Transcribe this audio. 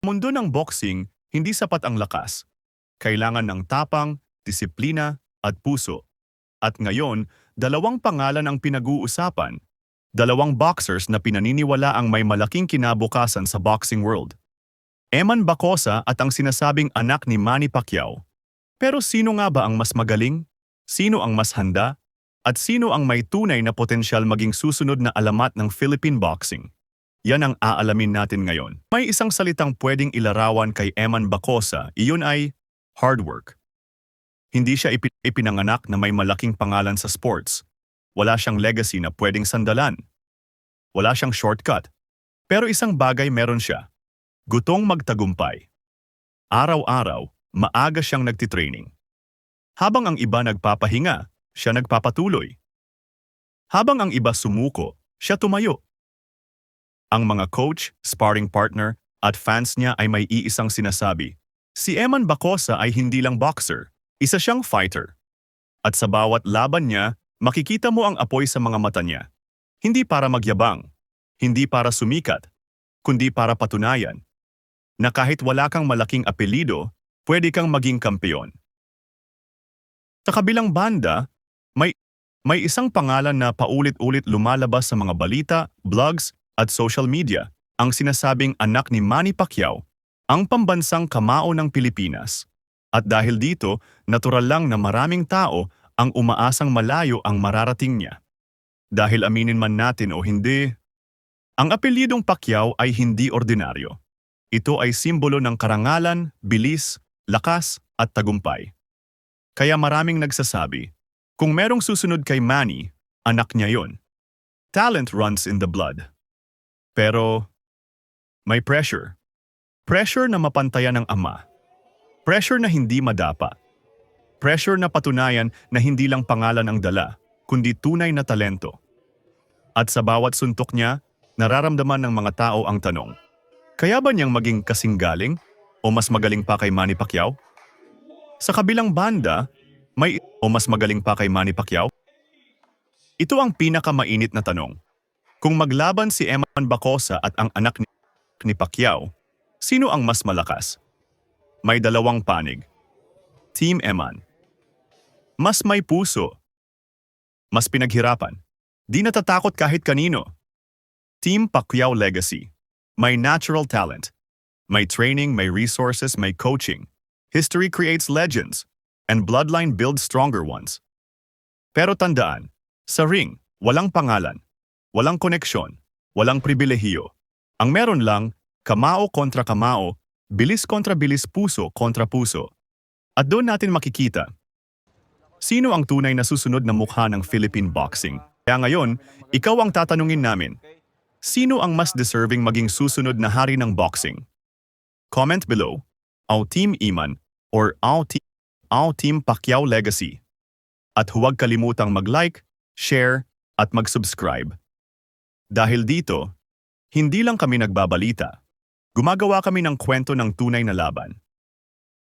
Mundo ng boxing, hindi sapat ang lakas. Kailangan ng tapang, disiplina, at puso. At ngayon, dalawang pangalan ang pinag-uusapan. Dalawang boxers na pinaniniwala ang may malaking kinabukasan sa boxing world. Eman Bacosa at ang sinasabing anak ni Manny Pacquiao. Pero sino nga ba ang mas magaling? Sino ang mas handa? At sino ang may tunay na potensyal maging susunod na alamat ng Philippine boxing? Yan ang aalamin natin ngayon. May isang salitang pwedeng ilarawan kay Eman Bacosa, iyon ay hard work. Hindi siya ipinanganak na may malaking pangalan sa sports. Wala siyang legacy na pwedeng sandalan. Wala siyang shortcut. Pero isang bagay meron siya. Gutong magtagumpay. Araw-araw, maaga siyang nagtitraining. Habang ang iba nagpapahinga, siya nagpapatuloy. Habang ang iba sumuko, siya tumayo. Ang mga coach, sparring partner, at fans niya ay may iisang sinasabi. Si Eman Bacosa ay hindi lang boxer, isa siyang fighter. At sa bawat laban niya, makikita mo ang apoy sa mga mata niya. Hindi para magyabang, hindi para sumikat, kundi para patunayan na kahit wala kang malaking apelido, pwede kang maging kampeon. Sa kabilang banda, may isang pangalan na paulit-ulit lumalabas sa mga balita, blogs, at social media, ang sinasabing anak ni Manny Pacquiao, ang pambansang kamao ng Pilipinas. At dahil dito, natural lang na maraming tao ang umaasang malayo ang mararating niya. Dahil aminin man natin o hindi, ang apelyidong Pacquiao ay hindi ordinaryo. Ito ay simbolo ng karangalan, bilis, lakas at tagumpay. Kaya maraming nagsasabi, kung merong susunod kay Manny, anak niya yon. Talent runs in the blood. Pero may pressure. Pressure na mapantayan ng ama. Pressure na hindi madapa. Pressure na patunayan na hindi lang pangalan ang dala, kundi tunay na talento. At sa bawat suntok niya, nararamdaman ng mga tao ang tanong, kaya ba niyang maging kasing galing o mas magaling pa kay Manny Pacquiao? Sa kabilang banda, mas magaling pa kay Manny Pacquiao? Ito ang pinakamainit na tanong. Kung maglaban si Eman Bacosa at ang anak ni Pacquiao, sino ang mas malakas? May dalawang panig. Team Eman. Mas may puso. Mas pinaghirapan. Di natatakot kahit kanino. Team Pacquiao Legacy. May natural talent. May training, may resources, may coaching. History creates legends. And bloodline builds stronger ones. Pero tandaan, sa ring, walang pangalan. Walang koneksyon. Walang pribilehiyo. Ang meron lang, kamao kontra kamao, bilis kontra bilis, puso kontra puso. At doon natin makikita, sino ang tunay na susunod na mukha ng Philippine boxing? Kaya ngayon, ikaw ang tatanungin namin, sino ang mas deserving maging susunod na hari ng boxing? Comment below, our Team Eman or our Team Pacquiao Legacy. At huwag kalimutang mag-like, share, at mag-subscribe. Dahil dito, hindi lang kami nagbabalita. Gumagawa kami ng kwento ng tunay na laban.